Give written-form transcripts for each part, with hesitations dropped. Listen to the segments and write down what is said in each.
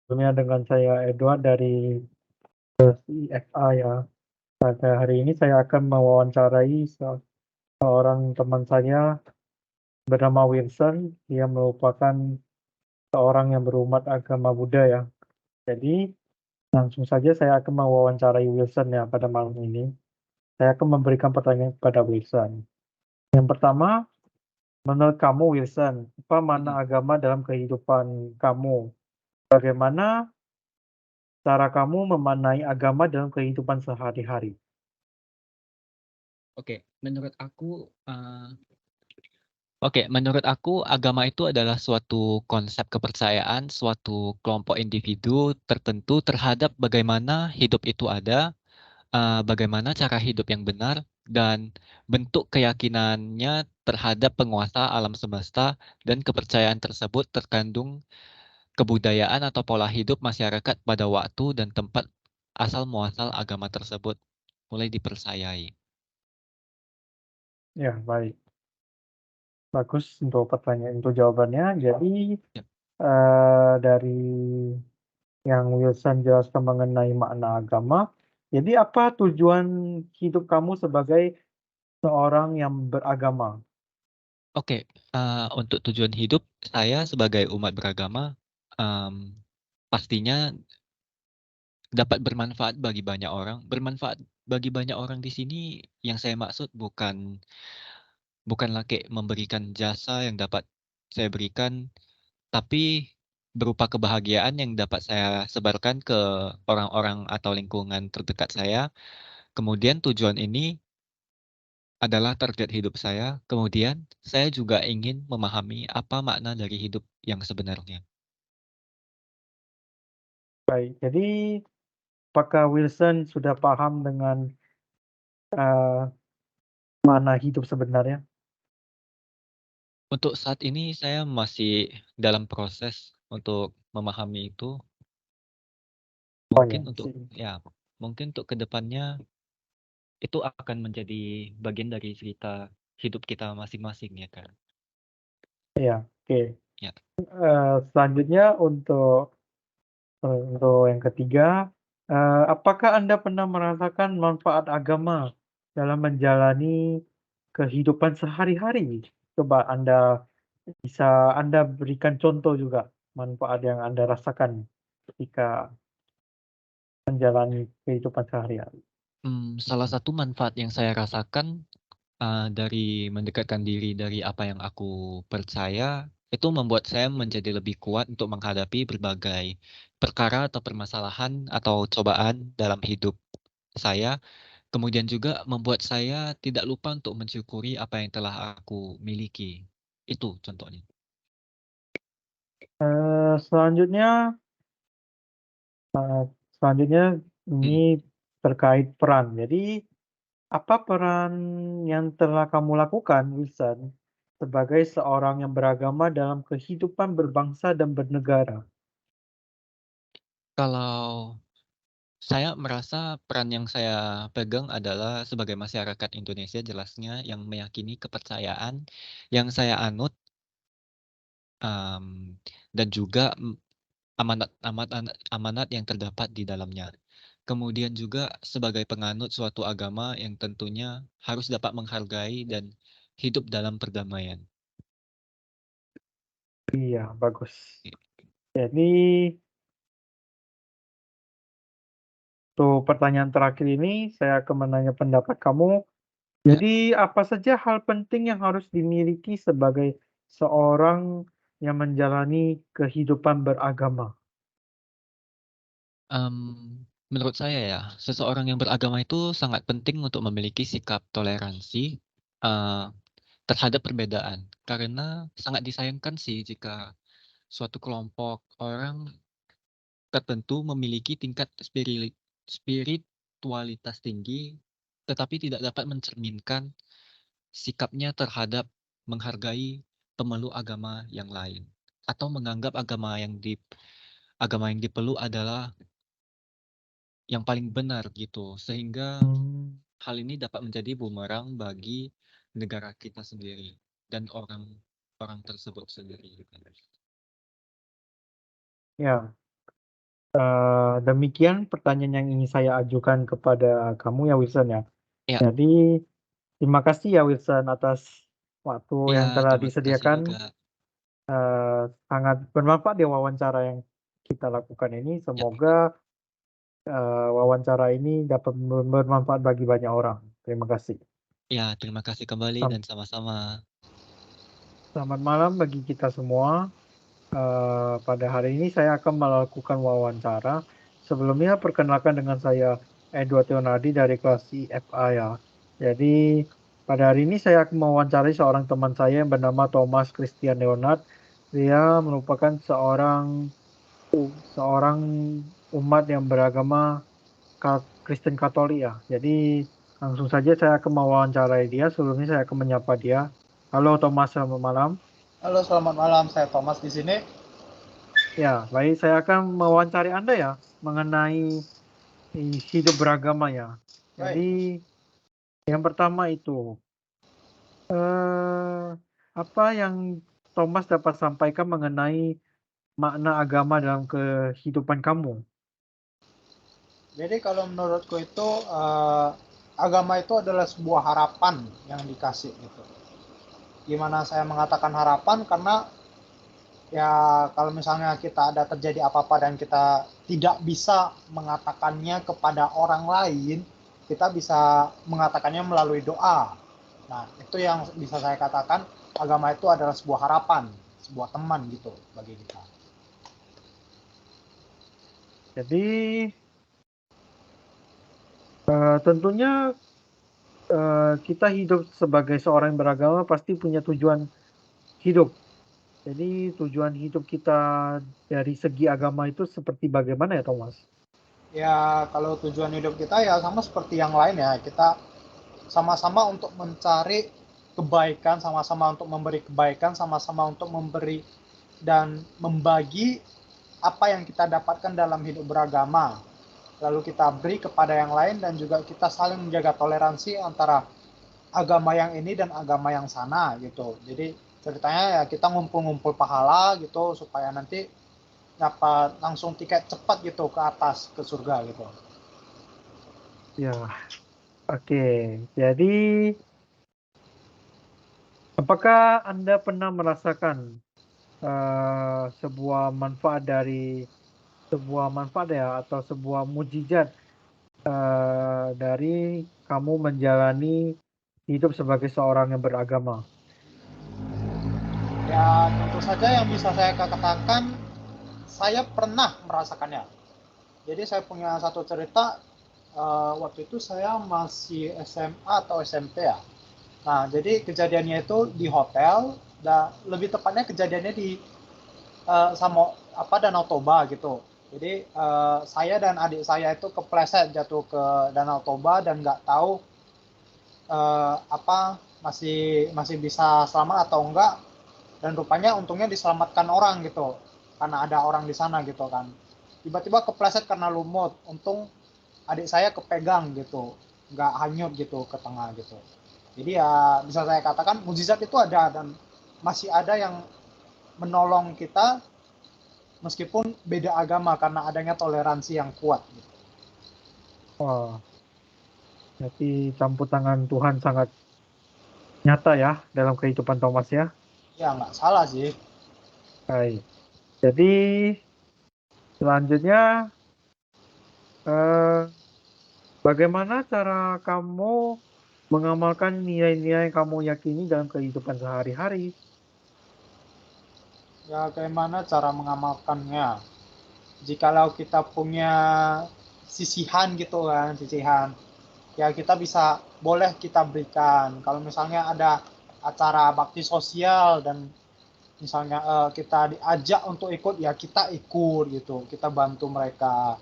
Sebelumnya dengan saya Edward dari IFA ya. Pada hari ini saya akan mewawancarai seorang teman saya bernama Wilson. Dia merupakan seorang yang berumat agama Buddha ya. Jadi langsung saja saya akan mewawancarai Wilson ya pada malam ini. Saya akan memberikan pertanyaan kepada Wilson. Yang pertama, menurut kamu Wilson, apa Mhm. makna agama dalam kehidupan kamu? Bagaimana cara kamu memaknai agama dalam kehidupan sehari-hari? Oke, menurut aku, menurut aku agama itu adalah suatu konsep kepercayaan suatu kelompok individu tertentu terhadap bagaimana hidup itu ada, bagaimana cara hidup yang benar, dan bentuk keyakinannya terhadap penguasa alam semesta, dan kepercayaan tersebut terkandung kebudayaan atau pola hidup masyarakat pada waktu dan tempat asal muasal agama tersebut mulai dipercayai. Ya, baik. Bagus untuk jawabannya. Jadi, Ya. dari yang Wilson jelaskan mengenai makna agama, jadi apa tujuan hidup kamu sebagai seorang yang beragama? Oke, untuk tujuan hidup saya sebagai umat beragama, pastinya dapat bermanfaat bagi banyak orang. Bermanfaat bagi banyak orang di sini yang saya maksud bukanlah kayak memberikan jasa yang dapat saya berikan, tapi berupa kebahagiaan yang dapat saya sebarkan ke orang-orang atau lingkungan terdekat saya. Kemudian tujuan ini adalah target hidup saya, kemudian saya juga ingin memahami apa makna dari hidup yang sebenarnya. Baik, jadi apakah Wilson sudah paham dengan eh, makna hidup sebenarnya? Untuk saat ini saya masih dalam proses untuk memahami itu, Oh ya, mungkin untuk sih. ya, mungkin untuk kedepannya itu akan menjadi bagian dari cerita hidup kita masing-masing ya kan? Iya, oke. Ya. Selanjutnya untuk yang ketiga, apakah Anda pernah merasakan manfaat agama dalam menjalani kehidupan sehari-hari? Coba Anda berikan contoh juga manfaat yang Anda rasakan ketika menjalani kehidupan sehari-hari. Salah satu manfaat yang saya rasakan, dari mendekatkan diri dari apa yang aku percaya, itu membuat saya menjadi lebih kuat untuk menghadapi berbagai perkara atau permasalahan atau cobaan dalam hidup saya. Kemudian juga membuat saya tidak lupa untuk mensyukuri apa yang telah aku miliki. Itu contohnya. Selanjutnya eee, selanjutnya Mhm. ini terkait peran. Jadi, apa peran yang telah kamu lakukan, Wilson, sebagai seorang yang beragama dalam kehidupan berbangsa dan bernegara? Kalau saya merasa peran yang saya pegang adalah sebagai masyarakat Indonesia jelasnya yang meyakini kepercayaan yang saya anut, dan juga, amanat yang terdapat di dalamnya. Kemudian juga sebagai penganut suatu agama yang tentunya harus dapat menghargai dan hidup dalam perdamaian. Iya, bagus. I Jadi, untuk pertanyaan terakhir ini, saya akan menanya pendapat kamu. ya, Jadi, apa saja hal penting yang harus dimiliki sebagai seorang yang menjalani kehidupan beragama? menurut saya ya, seseorang yang beragama itu sangat penting untuk memiliki sikap toleransi, eee, terhadap perbedaan. Karena sangat disayangkan sih jika suatu kelompok orang tertentu memiliki tingkat spiritualitas tinggi, tetapi tidak dapat mencerminkan sikapnya terhadap menghargai pemeluk agama yang lain, atau menganggap agama yang dipeluk adalah yang paling benar gitu, sehingga Mmm, hal ini dapat menjadi bumerang bagi negara kita sendiri dan orang tersebut sendiri gitu. ya. Demikian pertanyaan yang ingin saya ajukan kepada kamu ya, Wilson, ya. Ya, Jadi, terima kasih ya, Wilson, atas waktu ya, yang telah terima kasih juga. disediakan. Sangat bermanfaat ya wawancara yang kita lakukan ini. Ya, Semoga, wawancara ini dapat bermanfaat bagi banyak orang. Terima kasih. ya, terima kasih kembali Sam dan sama-sama. Selamat malam bagi kita semua. Pada hari ini saya akan melakukan wawancara. Sebelumnya perkenalkan dengan saya Edward Leonardi dari kelas IFA ya. Jadi pada hari ini saya akan mewawancarai seorang teman saya yang bernama Thomas Christian Leonard. Dia merupakan seorang umat yang beragama Kristen Katolik ya. Jadi langsung saja saya akan mewawancarai dia. Sebelumnya saya akan menyapa dia. Halo Thomas, selamat malam. Halo, selamat malam. Saya Thomas di sini. Ya, baik, saya akan mewawancari Anda ya mengenai hidup beragama ya. Baik. Jadi yang pertama itu, apa yang Thomas dapat sampaikan mengenai makna agama dalam kehidupan kamu? Jadi kalau menurutku itu agama itu adalah sebuah harapan yang dikasih gitu. Gimana saya mengatakan harapan karena ya kalau misalnya kita ada terjadi apa-apa dan kita tidak bisa mengatakannya kepada orang lain, kita bisa mengatakannya melalui doa. Nah, itu yang bisa saya katakan agama itu adalah sebuah harapan, sebuah teman gitu bagi kita. Jadi tentunya kita hidup sebagai seorang yang beragama pasti punya tujuan hidup. Jadi tujuan hidup kita dari segi agama itu seperti bagaimana ya, Thomas? Ya, kalau tujuan hidup kita ya sama seperti yang lain ya, kita sama-sama untuk mencari kebaikan, sama-sama untuk memberi kebaikan, sama-sama untuk memberi dan membagi apa yang kita dapatkan dalam hidup beragama. Lalu kita beri kepada yang lain dan juga kita saling menjaga toleransi antara agama yang ini dan agama yang sana gitu. Jadi ceritanya ya kita ngumpul-ngumpul pahala gitu supaya nanti dapat langsung tiket cepat gitu ke atas ke surga gitu. Ya, oke. Jadi apakah Anda pernah merasakan sebuah manfaat ya atau sebuah mujizat dari kamu menjalani hidup sebagai seorang yang beragama? Ya tentu saja yang bisa saya katakan saya pernah merasakannya. Jadi saya punya satu cerita waktu itu saya masih SMA atau SMP ya. Nah, jadi kejadiannya itu di hotel dan lebih tepatnya kejadiannya di sama apa Danau Toba gitu. Jadi saya dan adik saya itu kepleset jatuh ke Danau Toba dan nggak tahu apa masih bisa selamat atau enggak, dan rupanya untungnya diselamatkan orang gitu karena ada orang di sana gitu kan. Tiba-tiba kepleset karena lumut, untung adik saya kepegang gitu, nggak hanyut gitu ke tengah gitu. Jadi ya bisa saya katakan mukjizat itu ada dan masih ada yang menolong kita meskipun beda agama karena adanya toleransi yang kuat gitu. Wah, berarti campur tangan Tuhan sangat nyata ya dalam kehidupan Thomas ya. Ya nggak salah sih. Baik. Jadi selanjutnya eh, bagaimana cara kamu mengamalkan nilai-nilai yang kamu yakini dalam kehidupan sehari-hari? Ya bagaimana cara mengamalkannya? Jikalau kita punya sisihan gitu kan, sisihan ya kita bisa boleh kita berikan. Kalau misalnya ada acara bakti sosial dan misalnya kita diajak untuk ikut ya kita ikut gitu, kita bantu mereka.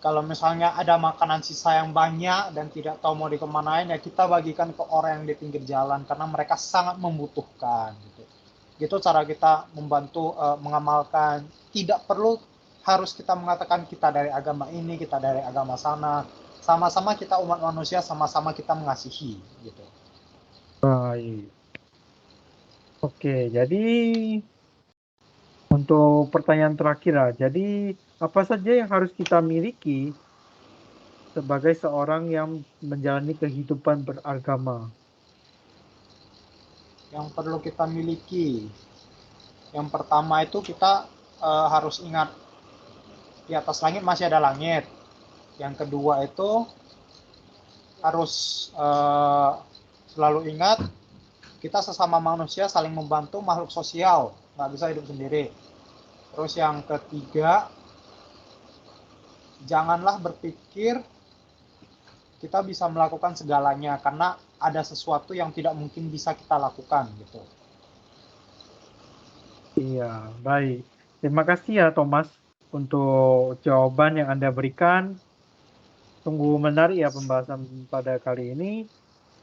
Kalau misalnya ada makanan sisa yang banyak dan tidak tahu mau dikemanain ya kita bagikan ke orang yang di pinggir jalan karena mereka sangat membutuhkan gitu. Gitu cara kita membantu mengamalkan. Tidak perlu harus kita mengatakan kita dari agama ini, kita dari agama sana. Sama-sama kita umat manusia, sama-sama kita mengasihi gitu. Baik. Oke, jadi untuk pertanyaan terakhir lah. Jadi Apa saja yang harus kita miliki sebagai seorang yang menjalani kehidupan beragama? Yang perlu kita miliki, yang pertama itu kita harus ingat di atas langit masih ada langit. Yang kedua itu harus selalu ingat kita sesama manusia saling membantu, makhluk sosial, nggak bisa hidup sendiri. Terus yang ketiga, janganlah berpikir kita bisa melakukan segalanya karena ada sesuatu yang tidak mungkin bisa kita lakukan gitu. Iya, baik. Terima kasih ya Thomas untuk jawaban yang Anda berikan. Sungguh menarik ya pembahasan pada kali ini.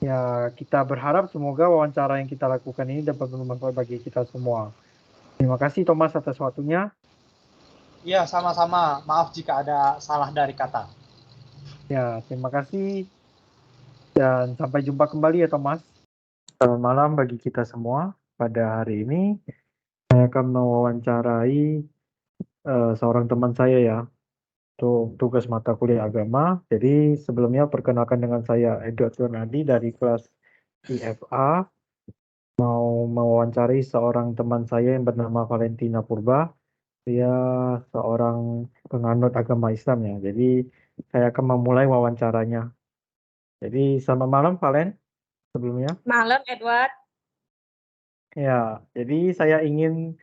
Ya, kita berharap semoga wawancara yang kita lakukan ini dapat bermanfaat bagi kita semua. Terima kasih Thomas atas waktunya. Iya, sama-sama. Maaf jika ada salah dari kata. Ya, terima kasih dan sampai jumpa kembali ya Thomas. Selamat malam bagi kita semua. Pada hari ini saya akan mewawancarai seorang teman saya ya untuk tugas mata kuliah agama. Jadi sebelumnya perkenalkan dengan saya Edward Yonadi dari kelas IFA. Mau mewawancari seorang teman saya yang bernama Valentina Purba. Dia seorang penganut agama Islam ya. Jadi saya akan memulai wawancaranya. Jadi selamat malam Valen sebelumnya. Malam, Edward. Ya, jadi saya ingin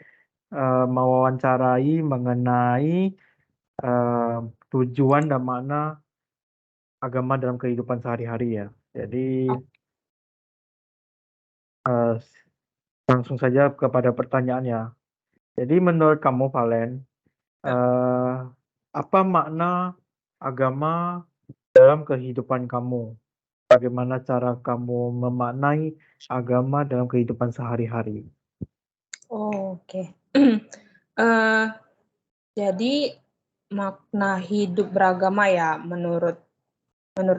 mewawancarai mengenai tujuan dan makna agama dalam kehidupan sehari-hari ya. Jadi langsung saja kepada pertanyaannya. Jadi menurut kamu Valen, apa makna agama dalam kehidupan kamu? Bagaimana cara kamu memaknai agama dalam kehidupan sehari-hari? Oh, oke. Jadi makna hidup beragama ya menurut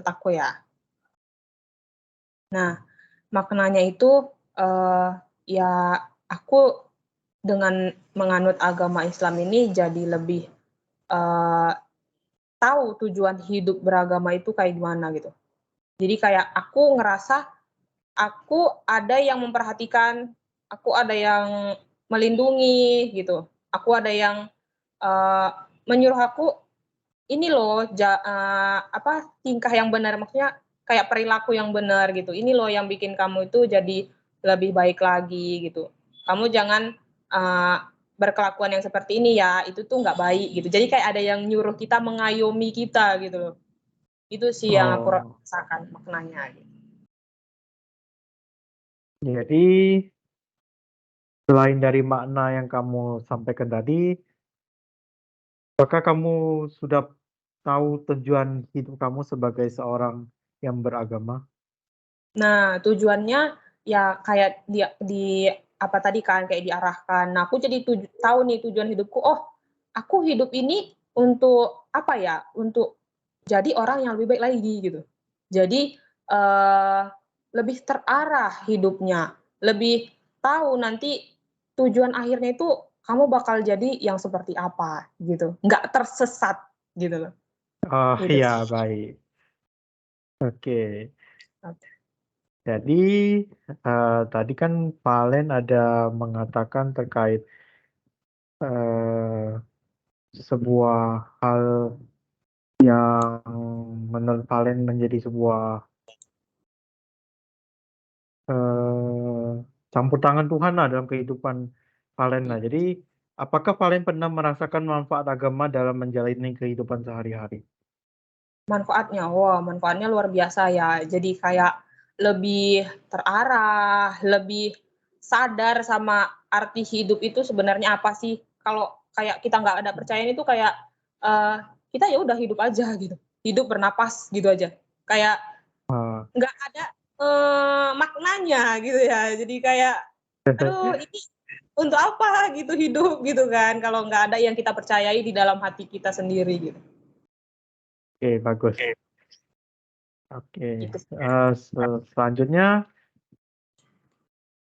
aku ya. Nah, maknanya itu ya aku dengan menganut agama Islam ini jadi lebih tahu tujuan hidup beragama itu kayak gimana gitu. Jadi kayak aku ngerasa aku ada yang memperhatikan, aku ada yang melindungi gitu. Aku ada yang menyuruh aku ini loh tingkah yang benar, maksudnya kayak perilaku yang benar gitu. Ini loh yang bikin kamu itu jadi lebih baik lagi gitu. Kamu jangan berkelakuan yang seperti ini ya, itu tuh nggak baik gitu. Jadi kayak ada yang nyuruh kita mengayomi kita gitu loh. Itu sih yang aku rasakan maknanya gitu. Jadi selain dari makna yang kamu sampaikan tadi, apakah kamu sudah tahu tujuan hidup kamu sebagai seorang yang beragama? Nah, tujuannya ya kayak di apa tadi kan kayak diarahkan. Nah, aku jadi tahu nih tujuan hidupku. Oh, aku hidup ini untuk apa ya? Untuk jadi orang yang lebih baik lagi gitu. Jadi lebih terarah hidupnya, lebih tahu nanti tujuan akhirnya itu kamu bakal jadi yang seperti apa gitu. Nggak tersesat gitu loh. Oh Gitu. iya, baik. Oke. Jadi tadi kan Valen ada mengatakan terkait sebuah hal yang menurut Valen menjadi sebuah campur tangan Tuhan lah dalam kehidupan Valen lah. Jadi apakah Valen pernah merasakan manfaat agama dalam menjalani kehidupan sehari-hari? Manfaatnya, wah manfaatnya luar biasa ya. Jadi kayak lebih terarah, lebih sadar sama arti hidup itu sebenarnya apa sih. Kalau kayak kita nggak ada percayaan itu kayak kita ya udah hidup aja gitu. Hidup bernapas gitu aja. Kayak nggak ada maknanya gitu ya. Jadi kayak aduh ini untuk apa gitu hidup gitu kan. Kalau nggak ada yang kita percayai di dalam hati kita sendiri gitu. Oke, bagus. Oke, selanjutnya,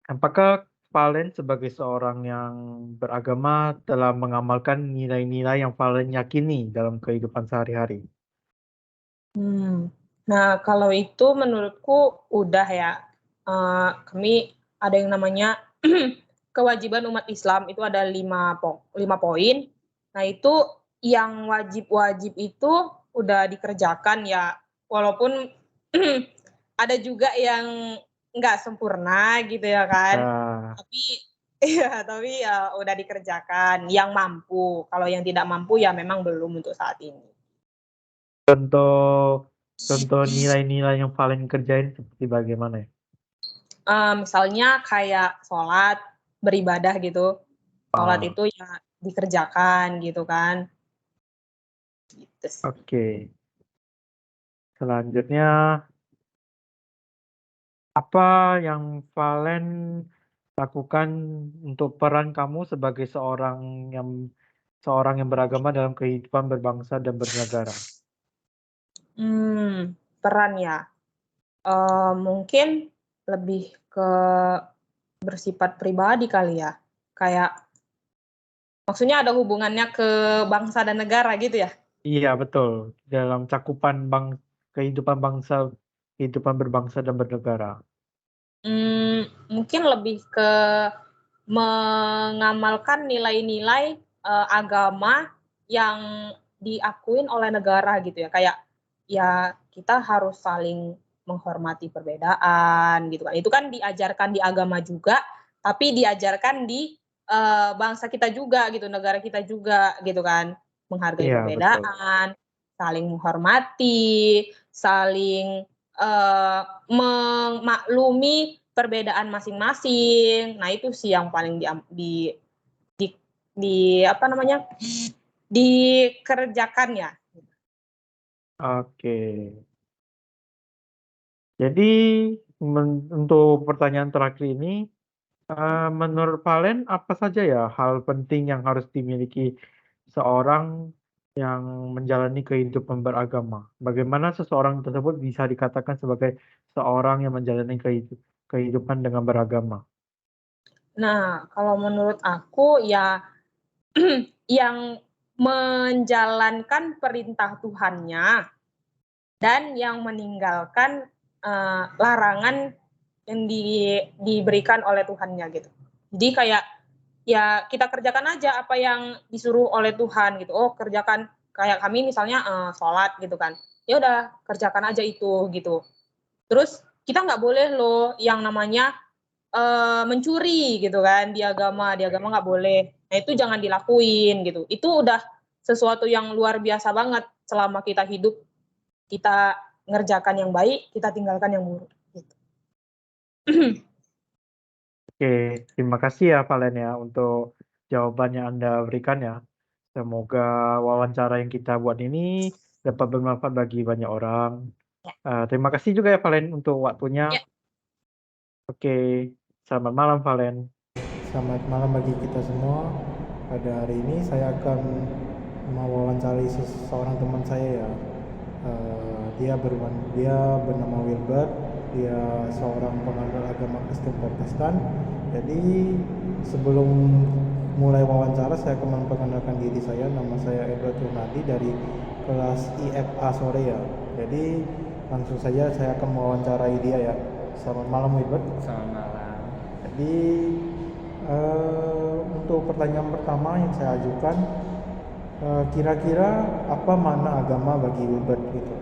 apakah Valen sebagai seorang yang beragama telah mengamalkan nilai-nilai yang Valen yakini dalam kehidupan sehari-hari? Nah, kalau itu menurutku udah ya. Kami ada yang namanya kewajiban umat Islam itu ada 5 poin. Nah, itu yang wajib-wajib itu udah dikerjakan ya. Walaupun ada juga yang nggak sempurna gitu ya kan. Nah, Tapi tapi ya udah dikerjakan yang mampu. Kalau yang tidak mampu ya memang belum untuk saat ini. contoh nilai-nilai yang Valen kerjain seperti bagaimana ya? Misalnya kayak sholat, beribadah gitu. Sholat Ah, itu ya dikerjakan gitu kan. Gitu sih. Oke. Selanjutnya, apa yang Valen lakukan untuk peran kamu sebagai seorang yang beragama dalam kehidupan berbangsa dan bernegara? Peran ya. Mungkin lebih ke bersifat pribadi kali ya. Kayak maksudnya ada hubungannya ke bangsa dan negara gitu ya? Iya, betul. Dalam cakupan kehidupan berbangsa dan bernegara. Mungkin lebih ke mengamalkan nilai-nilai agama yang diakuin oleh negara gitu ya. Kayak ya kita harus saling menghormati perbedaan gitu kan. Itu kan diajarkan di agama juga, tapi diajarkan di bangsa kita juga gitu, negara kita juga gitu kan. Menghargai Iya, betul. perbedaan, saling menghormati, saling memaklumi perbedaan masing-masing. Nah, itu sih yang paling apa namanya? Dikerjakan ya. Oke. Jadi, untuk pertanyaan terakhir ini, menurut Valen apa saja ya hal penting yang harus dimiliki seorang yang menjalani kehidupan beragama? Bagaimana seseorang tersebut bisa dikatakan sebagai seorang yang menjalani kehidupan dengan beragama? Nah, kalau menurut aku ya yang menjalankan perintah Tuhannya dan yang meninggalkan larangan yang diberikan oleh Tuhannya gitu. Jadi kayak ya kita kerjakan aja apa yang disuruh oleh Tuhan gitu. Oh, kerjakan kayak kami misalnya sholat gitu kan. Ya udah kerjakan aja itu gitu. Terus kita nggak boleh loh yang namanya mencuri gitu kan di agama nggak boleh. Nah, itu jangan dilakuin gitu. Itu udah sesuatu yang luar biasa banget selama kita hidup, kita ngerjakan yang baik, kita tinggalkan yang buruk gitu. Oke, terima kasih ya Valen ya untuk jawaban yang Anda berikan ya. Semoga wawancara yang kita buat ini dapat bermanfaat bagi banyak orang. Terima kasih juga ya Valen untuk waktunya. Ya. Oke, selamat malam Valen. Selamat malam bagi kita semua. Pada hari ini saya akan mewawancarai seseorang teman saya ya. Dia bernama Wilbert. Dia seorang penganut agama Kristen Protestan. Jadi sebelum mulai wawancara saya akan memperkenalkan diri saya. Nama saya Edward Yunadi dari kelas IFA sore ya. Jadi langsung saja saya akan mewawancarai dia ya. Selamat malam Wilbert. Selamat malam. Jadi untuk pertanyaan pertama yang saya ajukan, kira-kira apa makna agama bagi Wilbert gitu?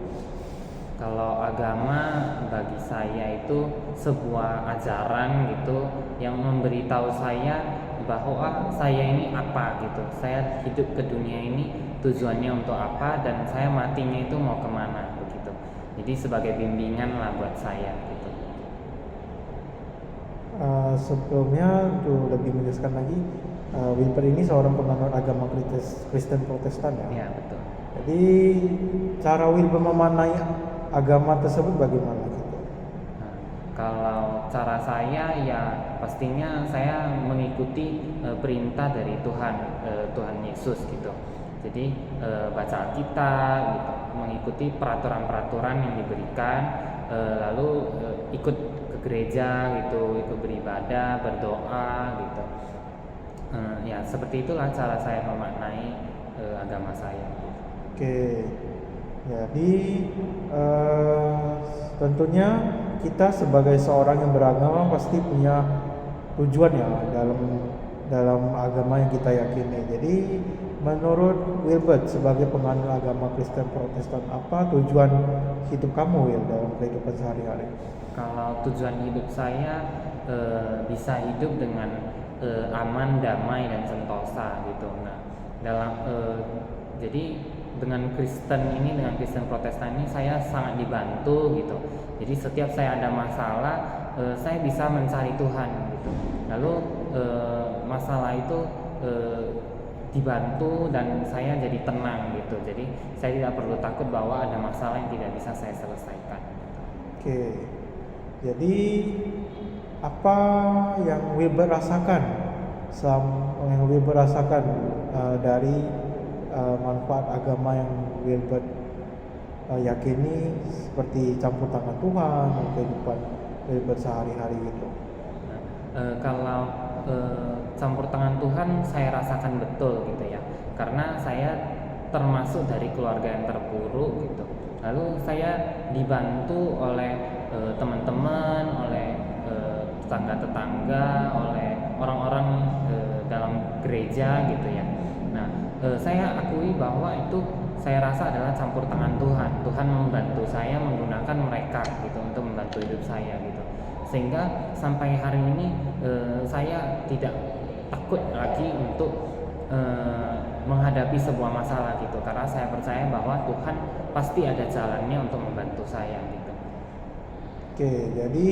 Kalau agama bagi saya itu sebuah ajaran gitu yang memberitahu saya bahwa saya ini apa gitu. Saya hidup ke dunia ini tujuannya untuk apa dan saya matinya itu mau kemana begitu. Jadi sebagai bimbingan lah buat saya gitu. Sebelumnya untuk lebih menjelaskan lagi, Wilbert ini seorang penganut agama Kristen Protestan ya. Iya betul. Jadi cara Wilbert memaknai agama tersebut bagaimana gitu? Nah, kalau cara saya ya pastinya saya mengikuti perintah dari Tuhan Yesus gitu. Jadi baca Alkitab gitu, mengikuti peraturan-peraturan yang diberikan, lalu ikut ke gereja gitu, ikut beribadah, berdoa gitu. Ya seperti itulah cara saya memaknai agama saya. Oke, jadi tentunya kita sebagai seorang yang beragama pasti punya tujuan ya dalam agama yang kita yakini. Jadi menurut Wilbert sebagai penganut agama Kristen Protestan, apa tujuan hidup kamu Will dalam kehidupan sehari-hari? Kalau tujuan hidup saya bisa hidup dengan aman, damai dan sentosa gitu. Nah, jadi dengan Kristen Protestan ini saya sangat dibantu gitu. Jadi setiap saya ada masalah, saya bisa mencari Tuhan gitu. Lalu masalah itu dibantu dan saya jadi tenang gitu. Jadi saya tidak perlu takut bahwa ada masalah yang tidak bisa saya selesaikan. Oke, jadi apa yang Wilbert rasakan dari manfaat agama yang Wilbert yakini, seperti campur tangan Tuhan dalam kehidupan Wilbert sehari-hari gitu? Kalau campur tangan Tuhan saya rasakan betul gitu ya, karena saya termasuk dari keluarga yang terpuruk gitu. Lalu saya dibantu oleh teman-teman, oleh tetangga-tetangga, oleh orang-orang dalam gereja gitu ya. Nah, saya akui bahwa itu saya rasa adalah campur tangan Tuhan. Tuhan membantu saya menggunakan mereka gitu untuk membantu hidup saya gitu. Sehingga sampai hari ini saya tidak takut lagi untuk menghadapi sebuah masalah gitu, karena saya percaya bahwa Tuhan pasti ada jalannya untuk membantu saya gitu. Oke, jadi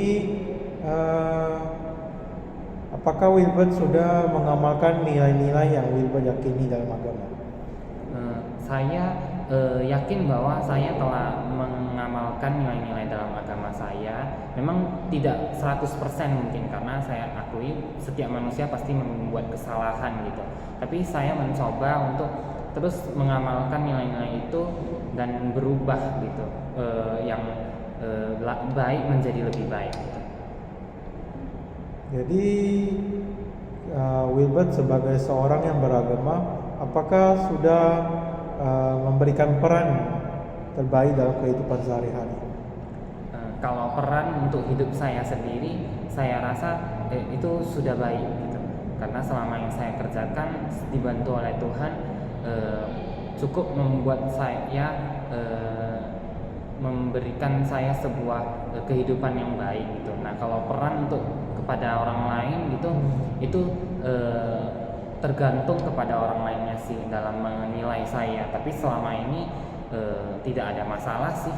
apakah Wilbert sudah mengamalkan nilai-nilai yang Wilbert yakini dalam agama? Saya yakin bahwa saya telah mengamalkan nilai-nilai dalam agama saya. Memang tidak 100% mungkin, karena saya akui setiap manusia pasti membuat kesalahan gitu. Tapi saya mencoba untuk terus mengamalkan nilai-nilai itu dan berubah gitu, yang baik menjadi lebih baik gitu. Jadi Wilbert sebagai seorang yang beragama, apakah sudah memberikan peran terbaik dalam kehidupan sehari-hari? Kalau peran untuk hidup saya sendiri, saya rasa itu sudah baik gitu. Karena selama yang saya kerjakan dibantu oleh Tuhan, cukup membuat saya memberikan saya sebuah kehidupan yang baik gitu. Nah, kalau peran untuk kepada orang lain gitu, itu tergantung kepada orang lainnya sih dalam menilai saya. Tapi selama ini tidak ada masalah sih.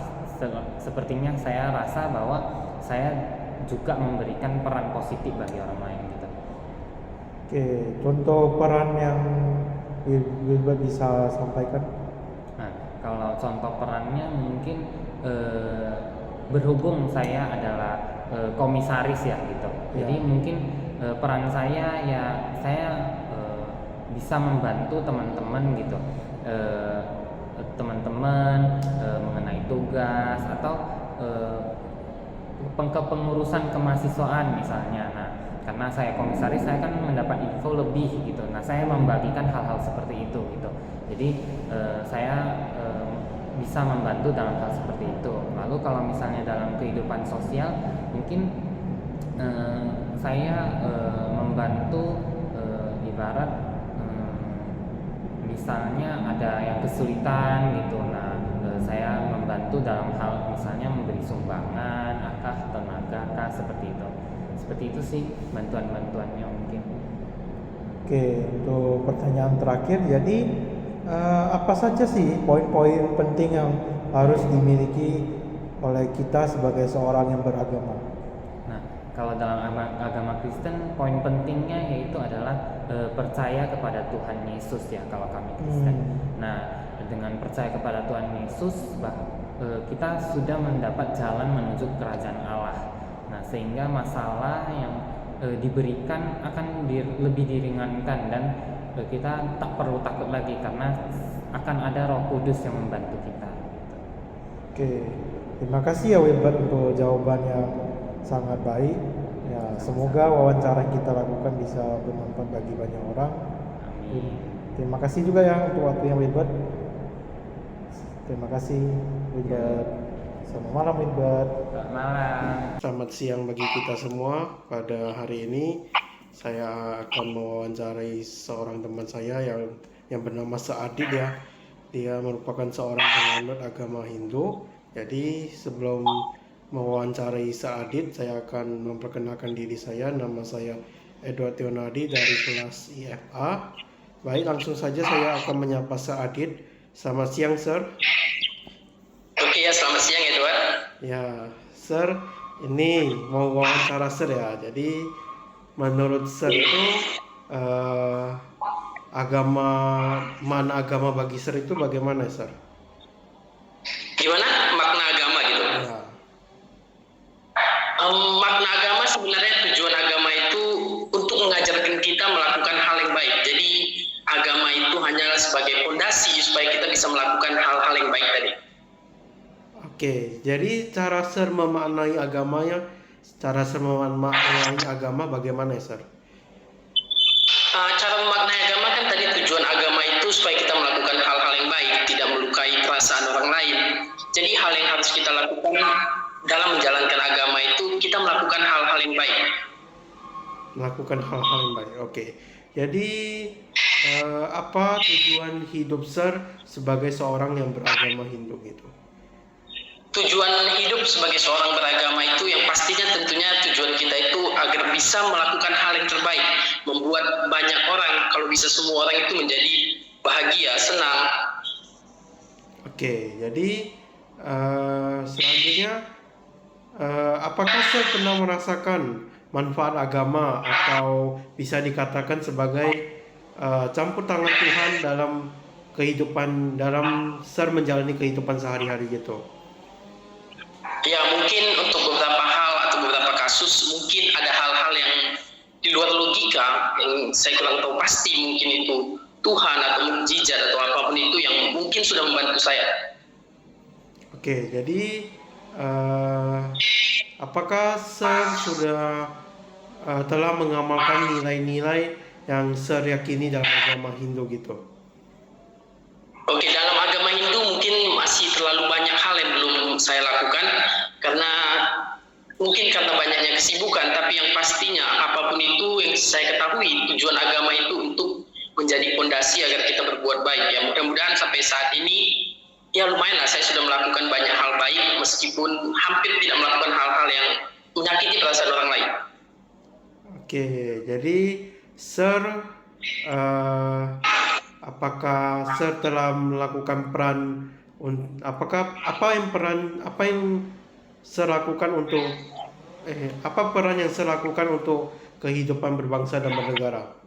Sepertinya saya rasa bahwa saya juga memberikan peran positif bagi orang lain gitu. Oke, contoh peran yang Wilbert bisa sampaikan? Nah, kalau contoh perannya mungkin berhubung saya adalah komisaris ya gitu. Jadi mungkin peran saya ya saya bisa membantu teman-teman gitu. Teman-teman mengenai tugas atau kepengurusan kemahasiswaan misalnya. Nah, karena saya komisaris, saya kan mendapat info lebih gitu. Nah, saya membagikan hal-hal seperti itu gitu. Jadi saya bisa membantu dalam hal seperti itu. Lalu kalau misalnya dalam kehidupan sosial, mungkin saya membantu ibarat misalnya ada yang kesulitan gitu. Nah, saya membantu dalam hal misalnya memberi sumbangan, tenaga, seperti itu. Seperti itu sih bantuan-bantuannya mungkin. Oke, untuk pertanyaan terakhir, jadi apa saja sih poin-poin penting yang harus dimiliki oleh kita sebagai seorang yang beragama? Nah, kalau dalam agama Kristen, poin pentingnya yaitu adalah percaya kepada Tuhan Yesus ya, kalau kami Kristen. Nah, dengan percaya kepada Tuhan Yesus, kita sudah mendapat jalan menuju kerajaan Allah. Nah, sehingga masalah yang diberikan akan lebih diringankan dan kita tak perlu takut lagi karena akan ada Roh Kudus yang membantu kita. Oke, terima kasih ya Wilbert untuk jawaban yang sangat baik. Ya, semoga wawancara yang kita lakukan bisa bermanfaat bagi banyak orang. Amin. Terima kasih juga ya untuk waktunya Wilbert. Terima kasih Wilbert. Selamat malam Wilbert. Selamat malam. Selamat siang bagi kita semua. Pada hari ini saya akan mewawancarai seorang teman saya yang bernama Saadit ya. Dia merupakan seorang penganut agama Hindu. Jadi sebelum mewawancarai Saadit, saya akan memperkenalkan diri saya. Nama saya Edward Tionadi dari kelas IFA. Baik, langsung saja saya akan menyapa Saadit. Selamat siang, Sir. Oke ya, selamat siang Edward. Ya, Sir, ini mau wawancara Sir ya. Jadi menurut Sir itu agama bagi Sir itu bagaimana, Sir? Gimana makna agama gitu? Ya. Makna agama sebenarnya tujuan agama itu untuk mengajarkan kita melakukan hal yang baik. Jadi agama itu hanyalah sebagai fondasi supaya kita bisa melakukan hal-hal yang baik tadi. Oke, jadi cara Sir memaknai agamanya, bagaimana ya, Sir? Cara memaknai agama kan tadi tujuan agama itu supaya kita melakukan hal-hal yang baik, tidak melukai perasaan orang lain. Jadi hal yang harus kita lakukan dalam menjalankan agama itu kita melakukan hal-hal yang baik. Melakukan hal-hal yang baik. Oke. Jadi apa tujuan hidup Sir sebagai seorang yang beragama Hindu gitu? Tujuan hidup sebagai seorang beragama itu yang pastinya tentunya tujuan kita itu agar bisa melakukan hal yang terbaik, membuat banyak orang, kalau bisa semua orang itu menjadi bahagia, senang. Oke, jadi selanjutnya apakah Sir pernah merasakan manfaat agama atau bisa dikatakan sebagai campur tangan Tuhan dalam Sir menjalani kehidupan sehari-hari gitu? Ya mungkin untuk beberapa hal atau beberapa kasus mungkin ada hal-hal yang di luar logika yang saya kurang tahu pasti, mungkin itu Tuhan atau mukjizat atau apapun itu yang mungkin sudah membantu saya. Oke, jadi apakah Sir sudah telah mengamalkan nilai-nilai yang Sir yakini dalam agama Hindu gitu? Oke, dalam agama Hindu mungkin masih terlalu banyak hal yang belum saya lakukan karena banyaknya kesibukan, tapi yang pastinya apapun itu yang saya ketahui tujuan agama itu untuk menjadi fondasi agar kita berbuat baik. Ya mudah-mudahan sampai saat ini ya lumayan lah saya sudah melakukan banyak hal baik meskipun hampir tidak melakukan hal-hal yang menyakiti perasaan orang lain. Oke, jadi Sir apakah Sir telah melakukan peran apa yang Sir lakukan untuk apa peran yang Sir lakukan untuk kehidupan berbangsa dan bernegara?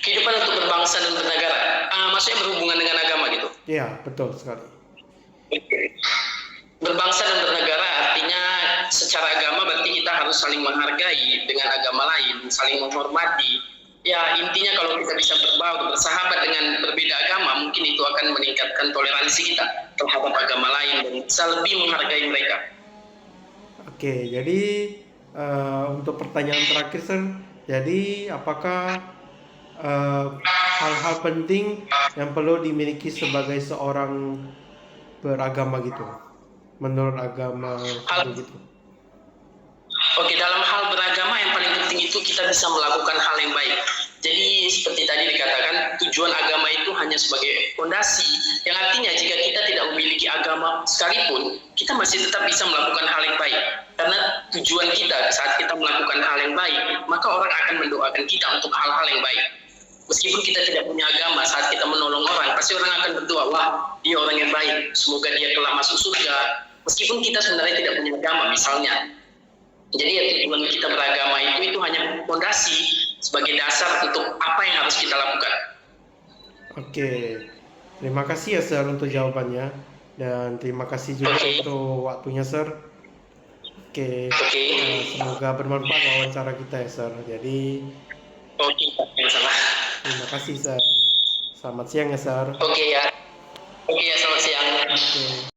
Kehidupan untuk berbangsa dan bernegara, maksudnya berhubungan dengan agama gitu? Iya, betul sekali. Berbangsa dan bernegara artinya secara agama berarti kita harus saling menghargai dengan agama lain, saling menghormati. Ya intinya kalau kita bisa bersahabat dengan berbeda agama, mungkin itu akan meningkatkan toleransi kita terhadap agama lain dan bisa lebih menghargai mereka. Oke, jadi untuk pertanyaan terakhir Sir, jadi apakah hal-hal penting yang perlu dimiliki sebagai seorang beragama gitu, menurut agama gitu? Oke, dalam hal beragama yang paling penting itu kita bisa melakukan hal yang baik. Jadi seperti tadi dikatakan, tujuan agama itu hanya sebagai fondasi, yang artinya jika kita tidak memiliki agama sekalipun, kita masih tetap bisa melakukan hal yang baik. Karena tujuan kita saat kita melakukan hal yang baik, maka orang akan mendoakan kita untuk hal-hal yang baik. Meskipun kita tidak punya agama, saat kita menolong orang, pasti orang akan berdoa, wah dia orang yang baik, semoga dia kelak masuk surga. Meskipun kita sebenarnya tidak punya agama misalnya. Jadi ya tujuan kita beragama itu hanya fondasi sebagai dasar untuk apa yang harus kita lakukan. Oke, terima kasih ya Sir untuk jawabannya dan terima kasih juga untuk waktunya Sir. Oke. Semoga bermanfaat wawancara kita ya Sir. Jadi terima kasih Sir. Selamat siang ya Sir. Oke ya, selamat siang. Oke.